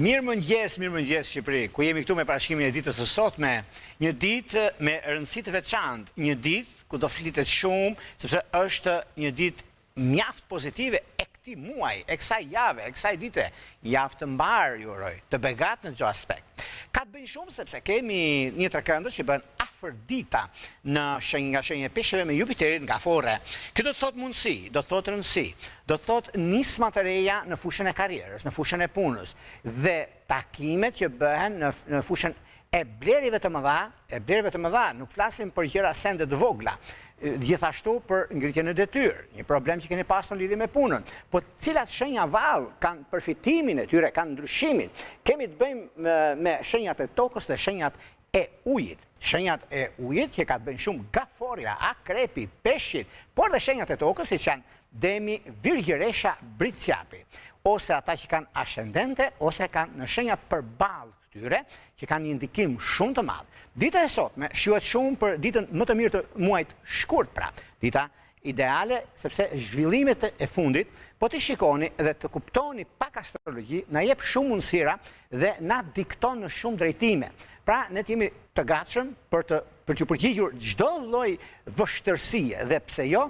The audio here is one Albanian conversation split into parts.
Mirëmëngjes Shqipëri, ku jemi këtu me parashikimin e ditës së sotme, një ditë me rëndësi të veçantë, një ditë ku do flitet shumë, sepse është një ditë mjaft pozitive e këtij muaji, e kësaj jave, e kësaj dite, javë të mbar, ju uroj, të begat në çdo aspekt. Ka të bëjë shumë sepse kemi një trekëndës që bën afërdita nga shenjë e peshqeve me Jupiterin nga Fore. Kjo do të thotë mundësi, do të thotë rëndësi, do të thotë nisma të reja në fushën e karrierës, në fushën e punës dhe takimet që bëhen në fushën e blerive të mëdha, nuk flasim për gjëra sende të vogla, gjithashtu për ngritjen e detyrë, një problem që keni pasur në lidhje me punën, po cilat shenja vallë kanë përfitimin e tyre, kanë ndryshimin. Kemi të bëjmë me shenjat e tokës dhe shenjat e ujit. Shenjat e ujit që ka të bëjnë shumë gaforja, akrepi, peshqit, por dhe shenjat e tokës që janë Demi, Virgjëresha, Britsjapi, ose ata që kanë ascendente, ose kanë në shenjat përballë këtyre, që kanë një ndikim shumë të madh. Dita e sotme shihet shumë për ditën më të mirë të muajit shkurt, pra. Dita ideale sepse zhvillimet e fundit, po të shikoni dhe të kuptoni pak astrologji, na jep shumë mundësira dhe na dikton në shumë drejtime. Pra, ne jemi të gatshëm për t'ju përgjigjur çdo lloj vështirësie dhe pse jo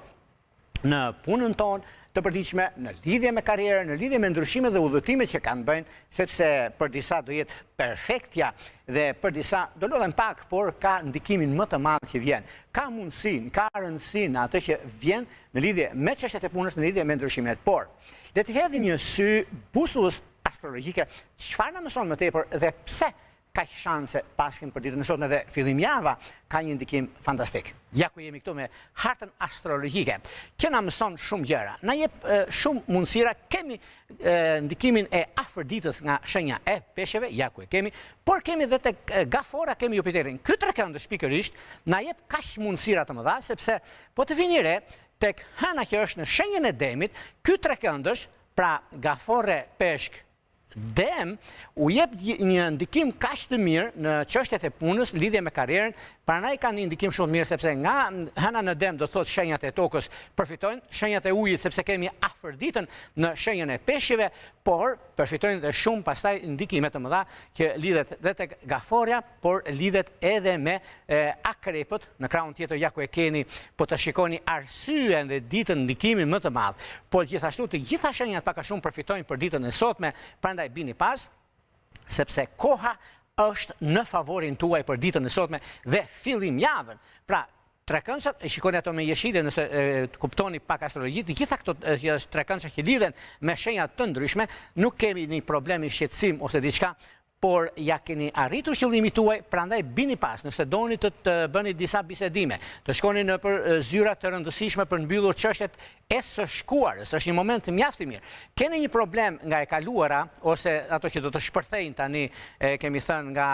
në punën tonë të përditshme, në lidhje me karrierën, në lidhje me ndryshimet dhe udhëtimet që kanë bëjnë, sepse për disa do jetë perfektja dhe për disa do lodhen pak, por ka ndikimin më të madh që vjen. Ka mundësinë, ka rëndësinë atë që vjen në lidhje me çështjet e punës, në lidhje me ndryshimet. Por, le të hedhim një sy busullës astrologjike, çfarë na mëson më tepër dhe pse ka shanse paskin për ditën e sotme dhe fillim java ka një ndikim fantastik. Ja ku jemi këtu me hartën astrologjike, që na mëson shumë gjëra, na jep shumë mundësira, kemi ndikimin e afërditës nga shenja e peshqeve, ja ku e kemi, por kemi dhe tek Gafora, kemi Jupiterin. Ky trekëndësh pikërisht na jep kaq mundësira të mëdha, sepse po të vini re tek hëna që është në shenjën e Demit, ky trekëndësh, pra Gafore, Peshk, Dem u jep një ndikim kaq të mirë në çështjet e punës, lidhje me karrierën, prandaj kanë një ndikim shumë të mirë sepse nga hëna në Dem do thotë shenjat e tokës përfitojnë, shenjat e ujit sepse kemi afërditën në shenjën e peshqive, por përfitojnë dhe shumë pastaj ndikime të mëdha që lidhet dhe tek Gaforia, por lidhet edhe me akrepët në krahun tjetër, ja ku e keni, po të shikoni arsyen dhe ditën ndikimin më të madh. Por gjithashtu të gjitha shenjat pak a shumë përfitojnë për ditën e sotme, prandaj bini pas, sepse koha është në favorin tuaj për ditën e sotme dhe fillim javën. Pra, trekëndshët, e shikoni ato me jeshile nëse kuptoni pak astrologji, të gjitha këto trekëndshët që lidhen me shenja të ndryshme, nuk kemi një problem i shqetësim ose diçka, por ja keni arritur qëllimin tuaj, prandaj bini pas, nëse doni të bëni disa bisedime, të shkoni në për zyra të rëndësishme për mbyllur çështjet e së shkuarës, është një moment mjaft i mirë. Keni një problem nga e kaluara, ose ato që do të shpërthejnë tani, kemi thënë nga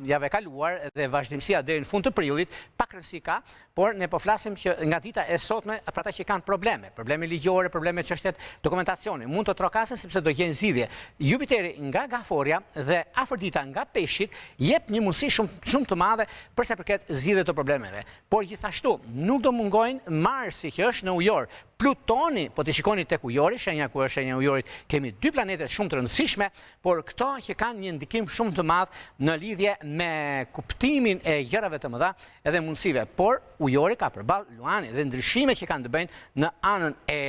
java e kaluar dhe vazhdimësia deri në fund të prillit, pak rëndësi ka, por ne po flasim që nga dita e sotme për ata që kanë probleme ligjore, probleme çështjet dokumentacioni, mund të trokasen sepse do gjenë zgjidhje. Jupiteri nga Gaforia dhe afërdita nga Peshqit jep një mundësi shumë të madhe për sa përket zgjidhjes të problemeve. Por gjithashtu nuk do mungojnë Marsi që është në Ujor, Plutoni, po të shikoni tek Ujori, shenja ku është shenja e Ujorit, kemi dy planete shumë të rëndësishme, por këto që kanë një ndikim shumë të madh në lidhje me kuptimin e gjërave të mëdha edhe mundësive. Por Ujori ka përballë Luani dhe ndryshimet që kanë të bëjnë në anën e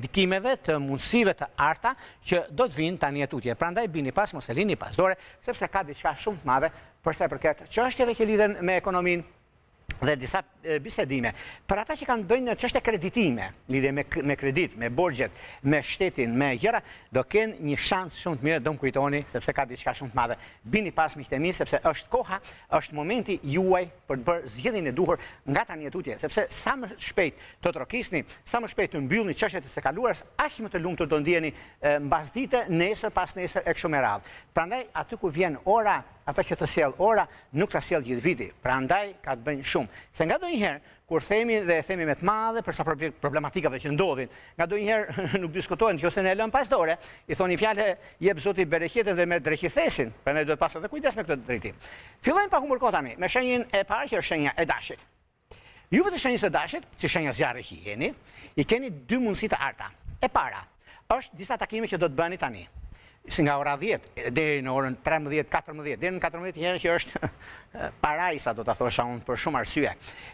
ndikimeve të mundësive të arta që do të vinë tani tutje. Prandaj bini pas, mos e lini pas dore, sepse ka diçka shumë të madhe për sa përket çështjeve që lidhen me ekonominë dhe disa bisedime. Për ata që kanë bëjnë çështje kreditime, lidhje me kredit, me borxhet, me shtetin, me gjëra, do kenë një shans shumë të mirë, do më kujtoni, sepse ka diçka shumë të madhe. Bini pas miqtë e mi, sepse është koha, është momenti juaj për të bërë zgjedhjen e duhur nga tani e tutje, sepse sa më shpejt të trokisni, sa më shpejt të mbyllni çështjet e së kaluarës, aq më të lumtur do ndjeni mbasdite, nesër pas nesër e kështu me radhë. Prandaj aty ku vjen ora, ata që të sjell ora, nuk ta sjell gjithë viti. Prandaj ka të bëjnë shumë. Se nga ndonjëherë, kur themi me të madhe për sa problematikave që ndodhin, nga ndonjëherë nuk diskutohen, nëse ne lëm pas dore, i thoni fjalë jep Zoti bereqetin dhe merr drejtëthesin, prandaj duhet pas edhe kujdes në këtë drejtim. Fillojmë pa humbur kohë tani me shenjën e parë që është shenja e Dashit. Juve të shenjës së Dashit, si shenja zjarri që jeni, i keni dy mundësi të arta. E para është disa takime që do të bëni tani. si nga ora 10 deri në orën 13-14, deri në 14 herë që është parajsa, do ta thosha unë, për shumë arsye.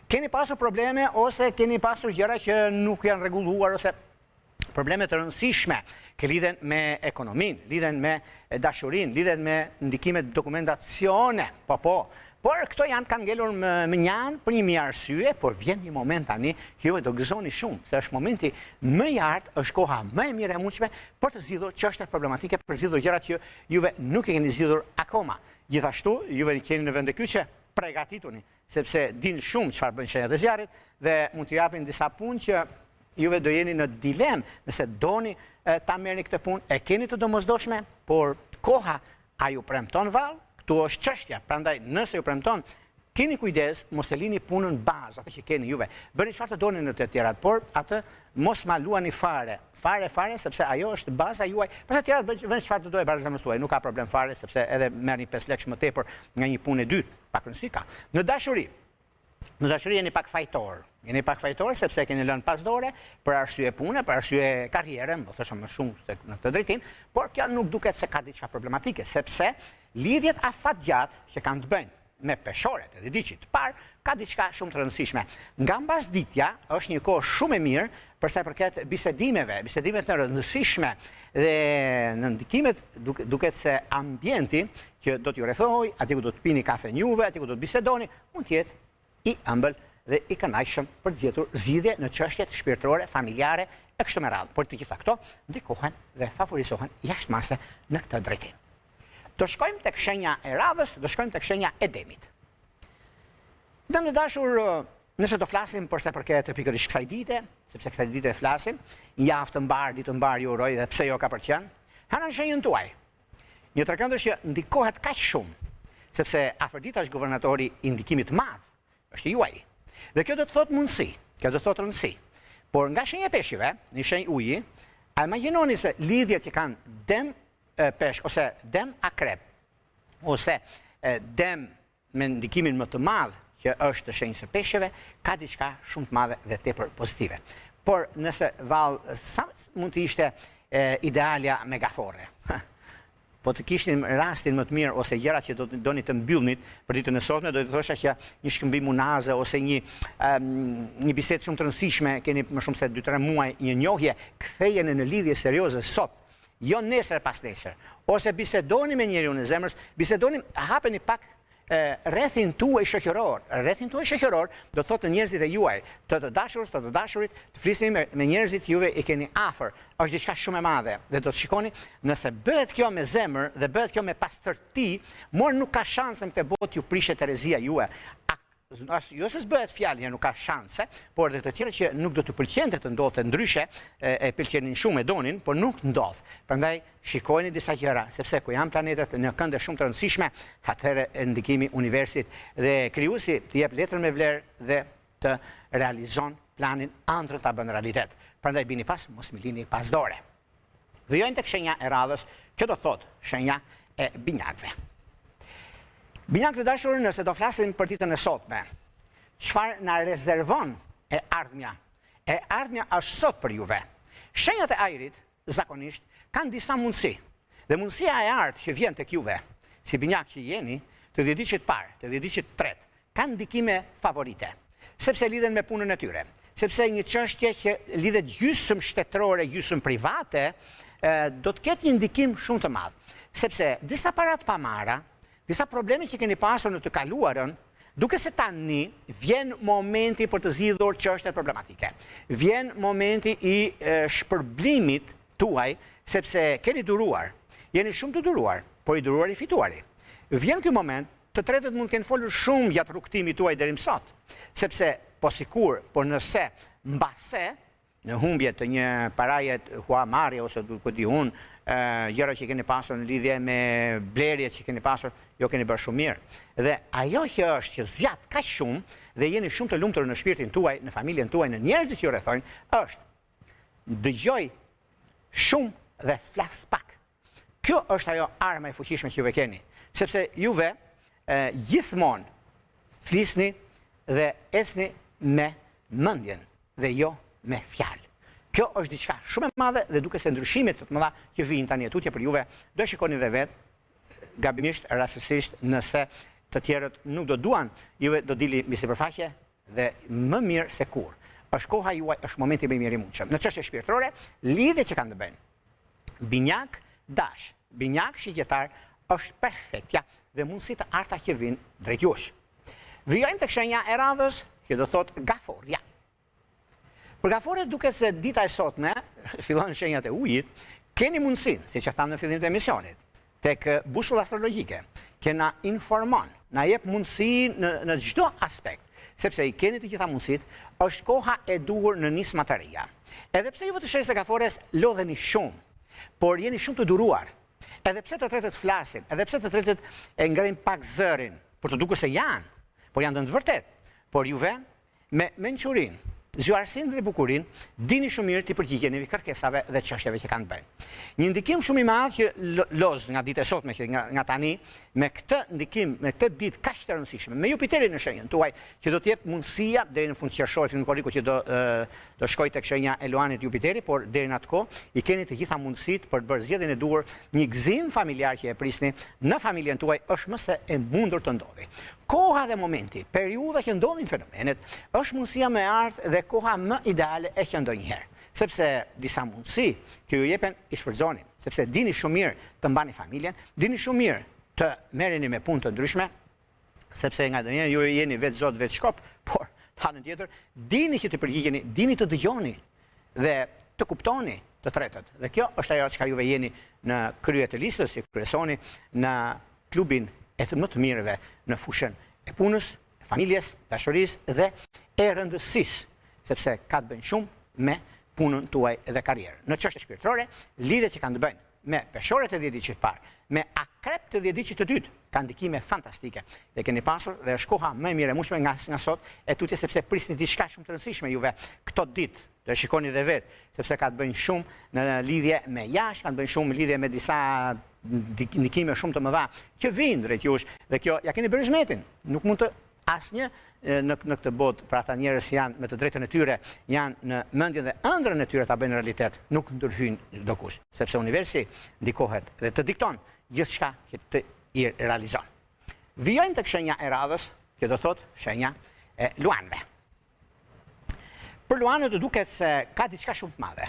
Keni pasur probleme ose keni pasur gjëra që nuk janë rregulluar ose probleme të rëndësishme që lidhen me ekonominë, lidhen me dashurinë, lidhen me ndikimet dokumentacione, por këto kanë ngelur më njanë për një mijë arsye, por vjen një moment tani që juve do gëzoni shumë, se është momenti më i artë, është koha më e mirë e mundshme për të zgjidhur çështjet problematike, për të zgjidhur gjërat që juve nuk e keni zgjidhur akoma. Gjithashtu, juve keni në vend të kyçe, përgatituni, sepse din shumë çfarë bën shenjat e zjarrit dhe mund t'ju japin disa punë që juve do jeni në dilemë nëse doni ta merrni këtë punë, e keni të domosdoshme, por koha a ju premton vallë? Këtu është çështja. Prandaj nëse ju premton, keni kujdes, mos e lini punën bazë, atë që keni juve. Bëni çfarë të doni në të tjerat, por atë mos ma luani fare, sepse ajo është baza juaj. Për të tjerat bëni çfarë të dojë barazamës tuaj, nuk ka problem fare, sepse edhe merrni 5 lekë më tepër nga një punë e dytë, pak rëndësi ka. Në dashuri jeni pak fajtor. Jeni pak fajtor sepse keni lënë pas dore për arsye pune, për arsye karriere, më thosha më shumë se në këtë drejtim, por kjo nuk duket se ka diçka problematike, sepse lidhjet afatgjatë që kanë të bëjnë me peshoret e diçit të parë, ka diçka shumë të rëndësishme. Nga mbasditja është një kohë shumë e mirë për sa i përket bisedimet të rëndësishme dhe në ndikimet duket se ambienti që do t'ju rrethoj, aty ku do të pini kafe juve, aty ku do të bisedoni, mund të jetë i ëmbël dhe i kënaqshëm për të gjetur zgjidhje në çështjet shpirtërore, familjare e kështu me radhë. Por të gjitha këto ndikohen dhe favorizohen jashtëmase në këtë drejtim. Do shkojmë tek shenja e radhës, do shkojmë tek shenja e demit. Dëmë të dashur, nëse do flasim për sa përket pikërisht kësaj dite, sepse kësaj dite flasim, një javë të mbar, ditë të mbar ju uroj dhe pse jo ka për qenë, hanë shenjën tuaj. Një tregëndër që ndikohet kaq shumë, sepse Afërdita është guvernatori i ndikimit të madh, është juaj. Dhe kjo do të thotë mundësi, kjo do të thotë rëndësi. Por nga shenja e peshqive, një shenjë uji, a imagjinoni se lidhjet që kanë dem peshk, ose dem akrep, ose dem me ndikimin më të madh që është shenjës së peshqeve, ka diçka shumë të madhe dhe tepër pozitive. Por nëse vallë, sa mund të ishte idealja megafore? Po të kishnim rastin më të mirë ose gjërat që doni të mbyllnit për ditën e sotme, do të thosha që një shkëmbim unaze ose një bisedë shumë të rëndësishme, keni më shumë se 2-3 muaj një njohje, kthejeni në lidhje serioze sot, jo nesër pas nesër. Ose bisedoni me njeriu në zemrës, bisedoni, hapeni pak rrethin tuaj shoqëror. Rrethin tuaj shoqëror do të thotë njerëzit e juaj, të dashurit, të flisni me njerëzit juve i keni afër. Është diçka shumë e madhe dhe do të shikoni nëse bëhet kjo me zemër dhe bëhet kjo me pastërti, nuk ka shanse në këtë botë ju prishet erezia juaj. Jo se s'bëhet fjalë, nuk ka shanse, por dhe të tjerë që nuk do të pëlqente të ndodhte ndryshe, e pëlqenin shumë, e donin, por nuk ndodh. Prandaj shikojeni disa gjëra, sepse ku janë planetet në kënde shumë të rëndësishme, atëherë ndikimi universit dhe krijuesi të jep letrën me vlerë dhe të realizon planin ëndër ta bën realitet. Prandaj bini pas, mos më lini pas dore. Vijojmë tek shenja e radhës, kjo do thotë shenja e binjakëve. Binjakë të dashur, nëse do flasim për ditën e sotme, çfarë na rezervon e ardhmja? E ardhmja është sot për juve. Shenjat e ajrit, zakonisht, kanë disa mundësi. Dhe mundësia e artë që vjen tek juve, si binjak që jeni, të dhjetë parë, të dhjetë tretë, kanë ndikime favorite, sepse lidhen me punën e tyre, sepse një çështje që lidhet gjysmë shtetërore, gjysmë private, do të ketë një ndikim shumë të madh, sepse disa parat pamara, disa probleme që keni pasur në të kaluarën, duke se tani vjen momenti për të zgjidhur çështjet problematike. Vjen momenti i shpërblimit tuaj, sepse keni duruar. Jeni shumë të duruar, por i duruar i fituari. Vjen ky moment, të tretët mund të kenë folur shumë gjatë rrugtimit tuaj deri më sot, sepse po sikur, por nëse mbase në humbje të një paraje huamarrje ose ku di unë, gjëra që keni pasur në lidhje me blerjet që keni pasur, jo keni bërë shumë mirë. Dhe ajo që është që zgjat kaq shumë dhe jeni shumë të lumtur në shpirtin tuaj, në familjen tuaj, në njerëzit që ju rrethojnë, është dëgjoj shumë dhe flas pak. Kjo është ajo arma e fuqishme që juve keni, sepse juve gjithmonë flisni dhe ecni me mendjen dhe jo me fjalë. Kjo është diçka shumë e madhe dhe duke se ndryshimet të mëdha që vijnë tani tutje për juve, do shikoni dhe vetë, gabimisht, rastësisht, nëse të tjerët nuk do duan, juve do dili mbi sipërfaqe dhe më mirë se kur. Është koha juaj, është momenti më i mirë i mundshëm. Në çështje shpirtërore, lidhjet që kanë të bëjnë. Binjak dash, binjak shigjetar është perfektja dhe mundësi të arta që vinë drejt jush. Vijojmë tek shenja e radhës, që do thotë gaforja. Për gaforët duket se dita e sotme, fillon shenjat e ujit, keni mundësin, si që thamë në fillim të emisionit, tek busull astrologjike, që na informon, na jep mundësi në çdo aspekt, sepse i keni të gjitha mundësit, është koha e duhur në nisma të reja. Edhe pse juve të shenjës e gaforës lodheni shumë, por jeni shumë të duruar, edhe pse të tretët flasin, edhe pse të tretët e ngrenin pak zërin, për të dukur se janë, por janë të vërtet, por juve, me mençurin, zjarësin dhe bukurin, dini shumë mirë të përgjigjeni kërkesave dhe çështjeve që kanë bëjnë. Një ndikim shumë i madh që loz nga ditë e sotme, nga tani, me këtë ndikim, me këtë ditë kaq të rëndësishme, me Jupiterin në shenjën tuaj, që do të jep mundësia deri në fund qershorit, në koriku që do shkoj tek shenja e luanit Jupiteri, por deri në atë kohë i keni të gjitha mundësitë për të bërë zgjedhjen e duhur, një gëzim familjar që e prisni në familjen tuaj është më se e mundur të ndodhi. Koha dhe momenti, periudha që ndodhin fenomenet, është mundësia me ardhë dhe koha më ideale e që ndonjëherë. Sepse disa mundësi që ju jepen i shfrytëzoni, sepse dini shumë mirë të mbani familjen, dini shumë mirë të merreni me punë të ndryshme, sepse nga ndonjëherë ju jeni vetë zot, vetë shkop, por anën tjetër, dini që të përgjigjeni, dini të dëgjoni dhe të kuptoni të tretët. Dhe kjo është ajo çka juve jeni në krye të listës, që kryesoni në klubin e të më të mirëve në fushën e punës, e familjes, dashurisë dhe e rëndësisë, sepse ka të bëjnë shumë me punën tuaj dhe karrierën. Në çështje shpirtërore, lidhjet që kanë të bëjnë me peshorët e 10 ditësh të parë, me akrep të 10 ditësh të dytë, kanë ndikime fantastike. Dhe keni pasur dhe është koha më e mirë e mundshme nga sot e tutje, sepse prisni diçka shumë të rëndësishme juve këto ditë. Do e shikoni dhe vetë, sepse ka të bëjnë shumë në lidhje me jashtë, kanë të bëjnë shumë në lidhje me disa ndikime shumë të mëdha që vinë drejt jush, dhe kjo ja keni bërë zmetin. Nuk mund të asnjë në këtë botë, pra ata njerëz janë me të drejtën e tyre, janë në mendjen dhe ëndrrën e tyre ta bëjnë realitet, nuk ndërhyjnë dokush, sepse universi ndikohet dhe të dikton gjithçka që të i realizon. Vijojmë tek shenja e radhës, që do thotë shenja e luanëve. Për luanët do duket se ka diçka shumë të madhe.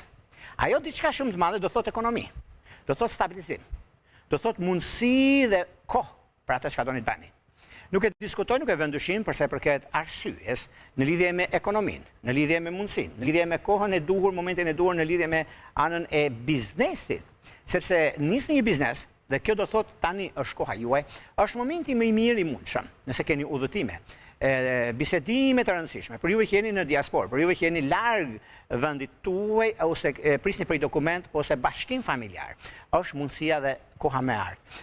Ajo diçka shumë të madhe do thotë ekonomi, do thotë stabilizim, do thotë mundësi dhe kohë për atë çka doni të bëni. Nuk e diskutoj, nuk e vend dyshim përsa i përket arsyes në lidhje me ekonominë, në lidhje me mundësinë, në lidhje me kohën e duhur, momentin e duhur, në lidhje me anën e biznesit. Sepse nisni një biznes, dhe kjo do thot tani është koha juaj, është momenti më i mirë i mundshëm, nëse keni udhëtime, bisedime të rëndësishme, për juve që jeni në diasporë, për juve që jeni larg vendit tuaj, ose prisni për i dokument, ose bashkim familjar, është mundësia dhe koha me ardhë.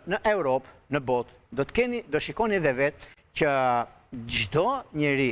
Në Europë, në botë, do shikoni dhe vetë që çdo njeri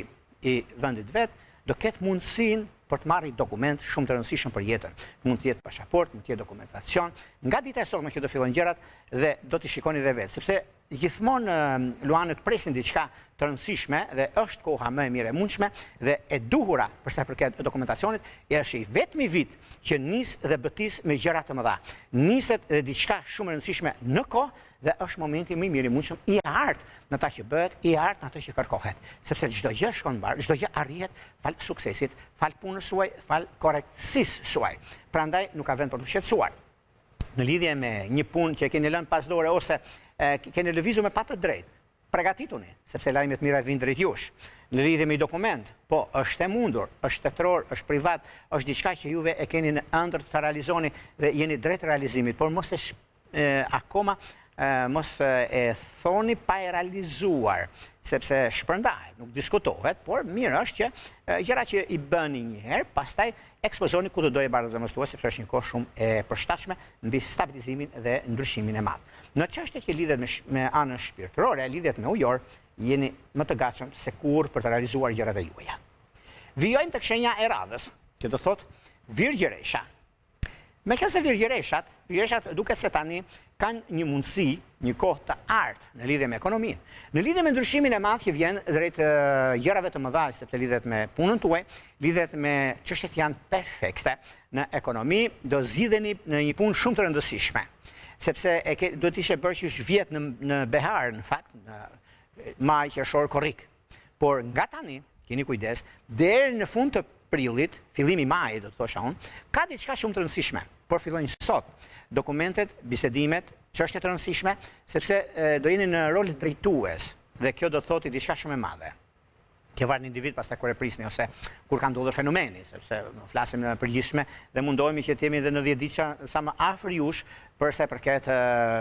i vendit vetë do ketë mundësin për të marrë dokument shumë të rëndësishëm për jetën. Mund të jetë pasaport, mund të jetë dokumentacion, nga dita e sotme që do fillojnë gjërat dhe do t'i shikoni dhe vetë, sepse gjithmonë luanët presin diçka të rëndësishme dhe është koha më e mirë e mundshme dhe e duhura përsa përket dokumentacionit, është i vetmi vit që nis dhe bëtis me gjëra të mëdha. Niset dhe diçka shumë e rëndësishme në kohë dhe është momenti më i mirë i mundshëm i artë në ta që bëhet, i artë në atë që kërkohet. Sepse çdo gjë shkon mbar, çdo gjë arrihet fal suksesit, fal punës suaj, fal korrektësisë suaj. Prandaj nuk ka vend për të shqetësuar. Në lidhje me një punë që keni lënë pas dore ose keni lëvizur me pa të drejtë, përgatituni, sepse lajmet mira vijnë drejt jush. Në lidhje me dokument, po është e mundur, është shtetëror, është privat, është diçka që juve e keni në ëndër të realizoni dhe jeni drejt realizimit, por mos akoma mos e thoni pa e realizuar, sepse shpërndahet, nuk diskutohet, por mirë është që gjëra që i bëni njëherë, pastaj ekspozoni ku të dojë barazëmëstuar, sepse është një kohë shumë e përshtatshme mbi stabilizimin dhe ndryshimin e madh. Në çështjet që lidhet me anën shpirtërore, lidhet me ujor, jeni më të gatshëm se kur për të realizuar gjërat e juaja. Vijojmë tek shenja e radhës, që do thotë Virgjëresha. Me kësë virgjëreshat duket se tani kanë një mundësi, një kohë të artë në lidhje me ekonominë. Në lidhje me ndryshimin e madh që vjen drejt gjërave të mëdha, sepse lidhet me punën tuaj, lidhet me çështjet janë perfekte në ekonomi, do zgjidheni në një punë shumë të rëndësishme. Sepse do të ishe bërë qysh vjet në behar, në fakt, në maj, qershor, korrik. Por nga tani, keni kujdes, deri në fund të prillit, fillimi maj, do të thosha unë, ka diçka shumë të rëndësishme, por fillojnë sot dokumentet, bisedimet, çështje të rëndësishme, sepse do jeni në rol drejtues dhe kjo do të thotë diçka shumë e madhe. Kjo varet në individ pastaj kur e prisni ose kur ka ndodhur fenomeni, sepse flasim në përgjithshme dhe mundohemi që të jemi edhe në 10 ditë sa më afër jush për sa i përket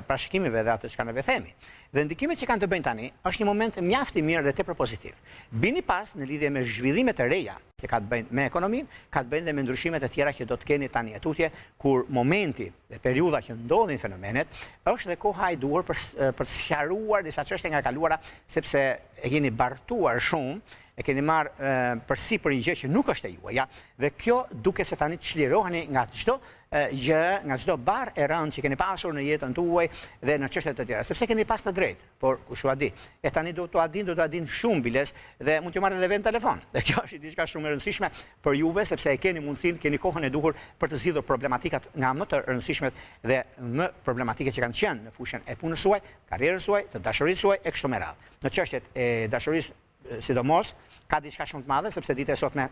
parashikimeve dhe atë çka ne themi. Dhe ndikimet që kanë të bëjnë tani është një moment mjaft i mirë dhe tepër pozitiv. Bini pas në lidhje me zhvillimet e reja që ka të bëjnë me ekonominë, ka të bëjnë dhe me ndryshimet e tjera që do të keni tani atutje, kur momenti dhe periudha që ndodhin fenomenet është dhe koha e duhur për të sqaruar disa çështje nga kaluara, sepse e keni bartuar shumë, e keni marrë përsi për një gjë që nuk është e juaja, dhe kjo duket se tani të çliroheni nga çdo gjë, nga çdo barr e rënd që keni pasur në jetën tuaj dhe në çështjet e tjera, sepse keni pas të drejtë, por kush ua di. E tani do t'ua din shumë biles dhe mund t'ju marrë edhe vend telefon. Dhe kjo është diçka shumë e rëndësishme për juve, sepse e keni mundësinë, keni kohën e duhur për të zgjidhur problematikat nga më të rëndësishmet dhe më problematike që kanë qenë në fushën e punës suaj, karrierës suaj, të dashurisë suaj e kështu me radhë. Në çështjet e dashurisë sidomos, ka diçka shumë të madhe, sepse dita e sotme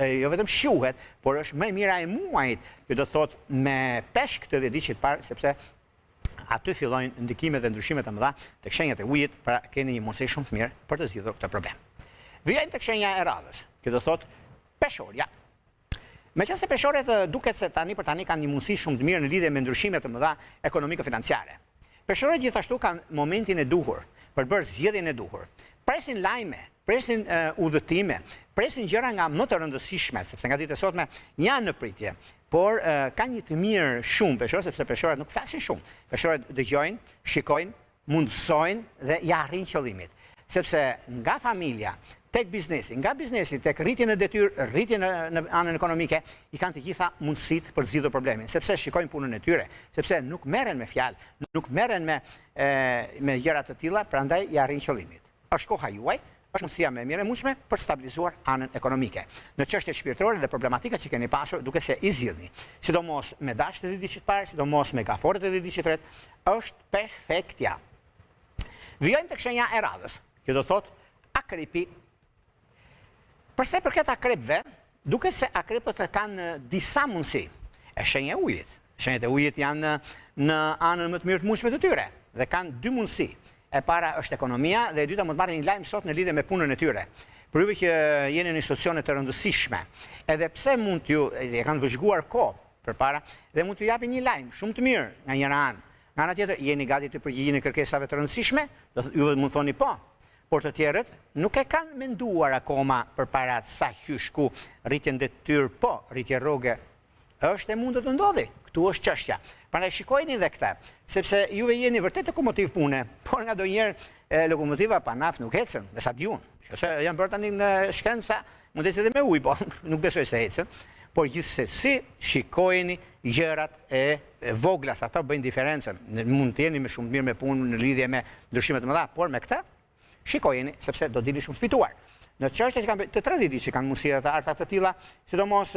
jo vetëm shiuhet, por është më e mira e muajit, që do të thotë me peshk të 10 ditë parë, sepse aty fillojnë ndikimet dhe ndryshimet e mëdha tek shenjat e ujit, pra keni një mundësi shumë të mirë për të zgjidhur këtë problem. Vijmë tek shenja e radhës, që do thotë peshorja. Meqense peshorët duket se tani për tani kanë një mundësi shumë të mirë në lidhje me ndryshimet e mëdha ekonomiko-financiare. Peshorët gjithashtu kanë momentin e duhur për bërë zgjedhjen e duhur. Presin lajme, presin udhëtime, presin gjëra nga më të rëndësishme, sepse nga ditë e sotme janë në pritje, por kanë një të mirë shumë peshorët, sepse peshorët nuk flasin shumë. Peshorët dëgjojnë, shikojnë, mundësojnë dhe ja arrin qëllimit. Sepse nga familja, tek biznesi, nga biznesi, tek rritjen e detyrë, rritjen në anën ekonomike, i kanë të gjitha mundësitë për të zgjidhur problemin, sepse shikojnë punën e tyre, sepse nuk merren me fjalë, nuk merren me gjëra të tilla, prandaj ja arrin qëllimit. Është koha juaj, është mundësia më e mirë e mundshme për të stabilizuar anën ekonomike. Në çështjet shpirtërore dhe problematikat që keni pasur, duke se i zgjidhni, sidomos me dashët e ditës së parë, sidomos me gaforet e ditës së tretë, është perfektja. Vijojmë tek shenja e radhës, që do thotë akrepi. Përse për këtë akrepëve, duket se akrepët kanë disa mundësi. E shenja e ujit. Shenjat e ujit janë në anën më të mirë të mundshme të tyre dhe kanë dy mundësi. E para është ekonomia dhe e dyta mund të marrë një lajm sot në lidhje me punën e tyre. Për juve që jeni në institucione të rëndësishme, edhe pse mund t'ju e kanë vëzhguar kohë përpara dhe mund t'ju japin një lajm shumë të mirë nga njëra anë. Nga ana tjetër, jeni gati të përgjigjeni kërkesave të rëndësishme, ju mund thoni po. Por të tjerët nuk e kanë menduar akoma përpara sa hysh ku rritjen detyrë po, rritje rroge është e mundet të ndodhi. Këtu është çështja. Prandaj shikojeni edhe këtë, sepse juve jeni vërtet lokomotiv pune, por nga ndonjëherë lokomotiva pa naftë nuk ecën, me sa diun. Ose janë bërë tani në shkenca, mund të ecë edhe me ujë, po nuk besoj se ecën. Por gjithsesi shikojeni gjërat e vogla, sa ato bëjnë diferencën. Mund të jeni më shumë mirë me punë në lidhje me ndryshimet të mëdha, por me këtë shikojeni sepse do dilni shumë të fituar. Në çështjet që kanë të 30 ditë që kanë mundësi të arta të tilla, sidomos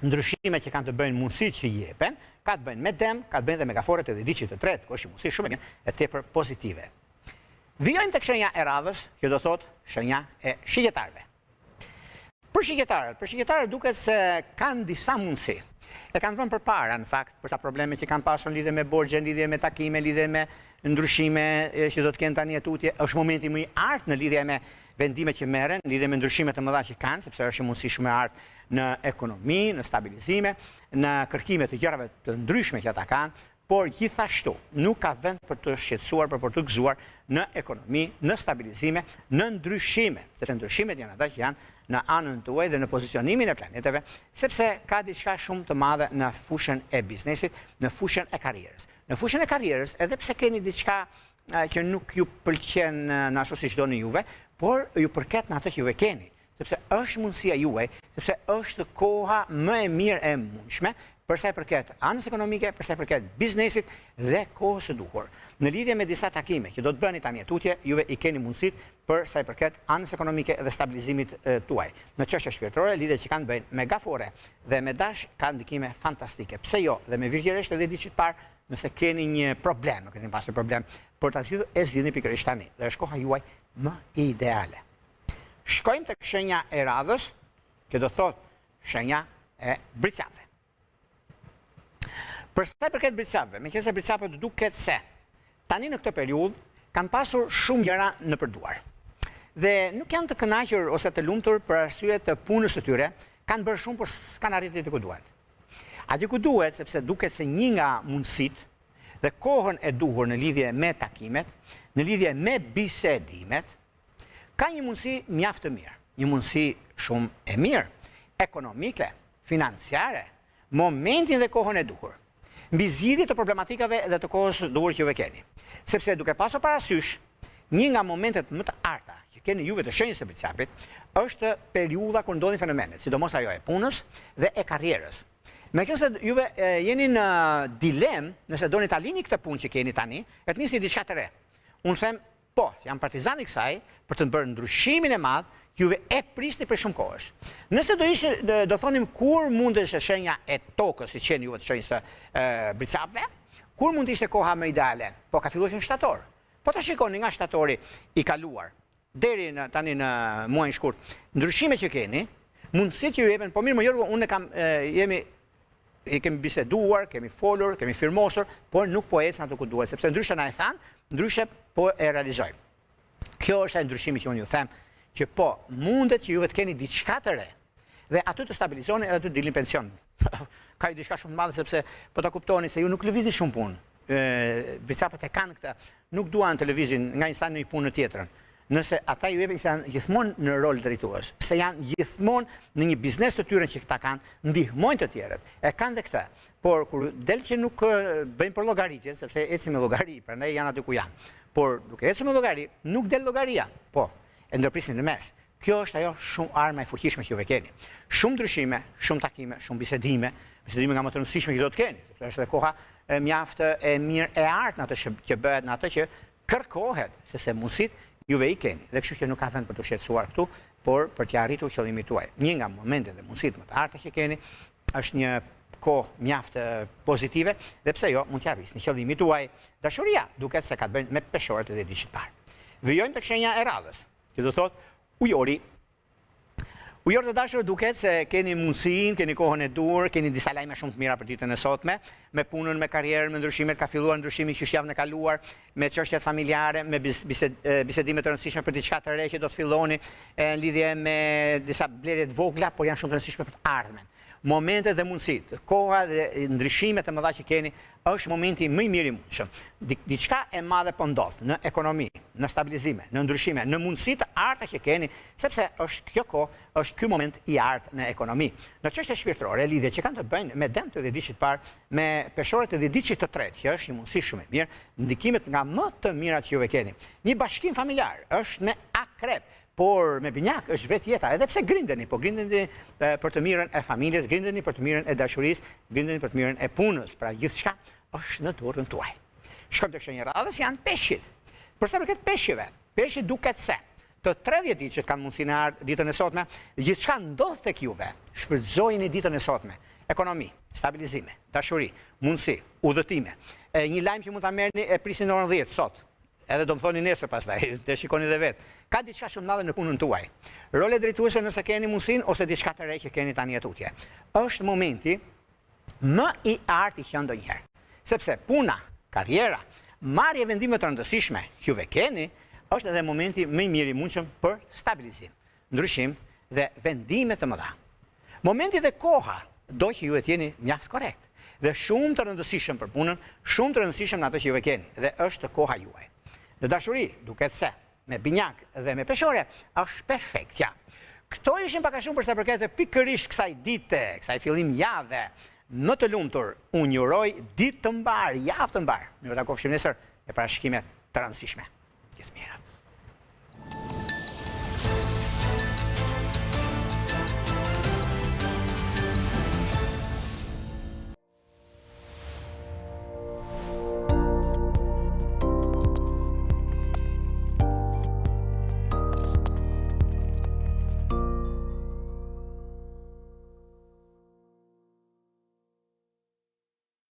ndryshime që kanë të bëjnë mundësitë që jepen, ka të bëjnë me dem, ka të bëjnë dhe me gaforet e ditës së tretë, që është mundësi shumë e tepër pozitive. Vijojmë tek shenja e radhës, që do thotë shenja e shigjetarëve. Për shigjetarët duket se kanë disa mundësi. E kanë thënë përpara, në fakt, për sa probleme që kanë pasur në lidhje me borxhe, në lidhje me takime, në lidhje me ndryshime që do të kenë tani tutje, është momenti më i artë në lidhje me vendimet që merren, në lidhje me ndryshimet e mëdha që kanë, sepse është një mundësi shumë e artë në ekonomi, në stabilizime, në kërkime të gjërave të ndryshme që ata kanë, por gjithashtu nuk ka vend për të shqetësuar, për të gëzuar në ekonomi, në stabilizime, në ndryshime, sepse ndryshimet janë ata që janë në anën tuaj dhe në pozicionimin e planeteve, sepse ka diçka shumë të madhe në fushën e biznesit, në fushën e karrierës. Në fushën e karrierës, edhe pse keni diçka që nuk ju pëlqen në ashtu siç doni juve, por ju përket në atë që juve keni, sepse është mundësia juaj, sepse është koha më e mirë e mundshme për sa i përket anës ekonomike, për sa i përket biznesit dhe kohës së duhur. Në lidhje me disa takime që do të bëni tani tutje, juve i keni mundësitë për sa i përket anës ekonomike dhe stabilizimit tuaj. Në çështje shpirtërore, lidhjet që kanë bëjnë me gafore dhe me dash kanë ndikime fantastike. Pse jo? Dhe me virgjëresht edhe diçit parë, nëse keni një problem, keni pasur problem për ta zgjidhur, e zgjidhni pikërisht tani. Dhe është koha juaj më ideale. Shkojmë tek shenja e radhës, që do thotë shenja e bricave. Për sa i përket bricave, meqense bricavet duket se tani në këtë periudhë kanë pasur shumë gjëra në përduar. Dhe nuk janë të kënaqur ose të lumtur për arsye të punës së tyre, kanë bërë shumë por s'kan arritur ku duhet. Aty ku duhet, sepse duket se një nga mundësitë dhe kohën e duhur në lidhje me takimet, në lidhje me bisedimet, ka një mundësi mjaft të mirë, një mundësi shumë e mirë, ekonomike, financiare, momentin dhe kohën e duhur, mbi zgjidhje të problematikave dhe të kohës duhur që juve keni. Sepse duke pasur parasysh, një nga momentet më të arta që keni juve të shenjës së bricapit, është periudha kur ndodhin fenomenet, sidomos ajo e punës dhe e karrierës. Meqense juve jeni në dilemë, nëse doni ta lini këtë punë që keni tani, e të nisni diçka të re. Unë them, po, jam partizan i kësaj për të bërë ndryshimin e madh, juve e prisni për shumë kohësh. Nëse do thonim kur mund të ishte shenja e tokës, si qeni juve të shenjës së bricapëve, kur mund të ishte koha më ideale? Po ka filluar në shtator. Po ta shikoni nga shtatori i kaluar deri tani në muajin shkurt, ndryshimet që keni, mundësitë që ju jepen, po mirë më Jorgo, unë kam kemi biseduar, kemi folur, kemi firmosur, por nuk po ecën ato ku duhet, sepse ndryshe na e thanë, ndryshe po e realizojmë. Kjo është ai ndryshimi që unë ju them, që po mundet që juve të keni diçka të re, dhe aty të stabilizoni edhe aty të dilni pension. Ka i diçka shumë të madhe, sepse po ta kuptoni se ju nuk lëvizni shumë punë. Bricapët e kanë këtë, nuk duan të lëvizin nga një sa në një punë tjetrën. Nëse ata ju jepin se janë gjithmonë në rol drejtues, se janë gjithmonë në një biznes të tyre që këta kanë, ndihmojnë të tjerët, e kanë dhe këta. Por kur del që nuk bëjnë për llogaritje, sepse ecin me llogari, prandaj janë aty ku janë. Por duke ecur me llogari, nuk del llogaria. Po, e ndërprisin në mes. Kjo është ajo shumë arma e fuqishme që juve keni. Shumë ndryshime, shumë takime, shumë bisedime nga më të rëndësishme që do të keni, sepse është edhe koha mjaft e mirë e artë në atë që bëhet, në atë që kërkohet, sepse mundësitë juve i keni. Dhe kështu që nuk ka thënë për të shqetësuar këtu, por për t'ja arritur qëllimin tuaj. Një nga momentet dhe mundësitë më të arta që keni është një kohë mjaft pozitive, dhe pse jo, mund t'ja arrisni qëllimin tuaj. Dashuria duket se ka të bëjë me peshorët edhe diçit parë. Vijojmë tek shenja e radhës, që do thotë ujori. Ujorë të dashur, duket se keni mundësinë, keni kohën e dur, keni disa lajme shumë të mira për ditën e sotme, me punën, me karrierën, me ndryshimet, ka filluar ndryshimi që javën e kaluar, me çështjet familjare, me bisedime të rëndësishme për diçka të re që do të filloni, në lidhje me disa blerje të vogla, por janë shumë të rëndësishme për të ardhmen. Momentet dhe mundësitë, koha dhe ndryshimet e mëdha që keni, është momenti më i mirë i mundshëm. Diçka e madhe po ndodh në ekonomi, në stabilizime, në ndryshime, në mundësitë të arta që keni, sepse është kjo kohë, është ky moment i artë në ekonomi. Në çështje shpirtërore, lidhje që kanë të bëjnë me dëmtë dhe diçit parë, me peshorët dhe diçit të tretë, që është një mundësi shumë e mirë, ndikimet nga më të mirat që juve keni. Një bashkim familjar është me akrep, por me binjak është vetë jeta, edhe pse grindeni, po grindeni për të mirën e familjes, grindeni për të mirën e dashurisë, grindeni për të mirën e punës, pra gjithçka është në dorën tuaj. Shkojmë tek shenja e radhës, janë peshqit. Për sa përket peshqive, peshqit duket se të 30 ditë që kanë mundësinë e ardhë ditën e sotme, gjithçka ndodh tek juve, shfrytëzojeni ditën e sotme. Ekonomi, stabilizime, dashuri, mundësi, udhëtime. Një lajm që mund ta merrni e prisni në orën 10 sot. Edhe do më thoni nesër pastaj, të shikoni dhe vetë. Ka diçka shumë madhe në punën tuaj. Role drejtuese nëse keni mundësinë ose diçka të re që keni tani tutje. Është momenti më i artë që ndonjëherë. Sepse puna, karriera, marrje vendime të rëndësishme që juve keni, është edhe momenti më i mirë i mundshëm për stabilizim, ndryshim dhe vendime të mëdha. Momenti dhe koha do që ju e t'jeni mjaft korrekt dhe shumë të rëndësishëm për punën, shumë të rëndësishëm në atë që juve keni dhe është koha juaj. Në dashuri, duket se me binjak dhe me peshore, është perfektja. Këto ishin pak a shumë përsa përket pikërisht kësaj dite, kësaj fillim jave, më të lumtur, unë juroj ditë të mbar, javë të mbar. Mirë ta kofshim nesër e parashikimet të rëndësishme. Gjithë mirat.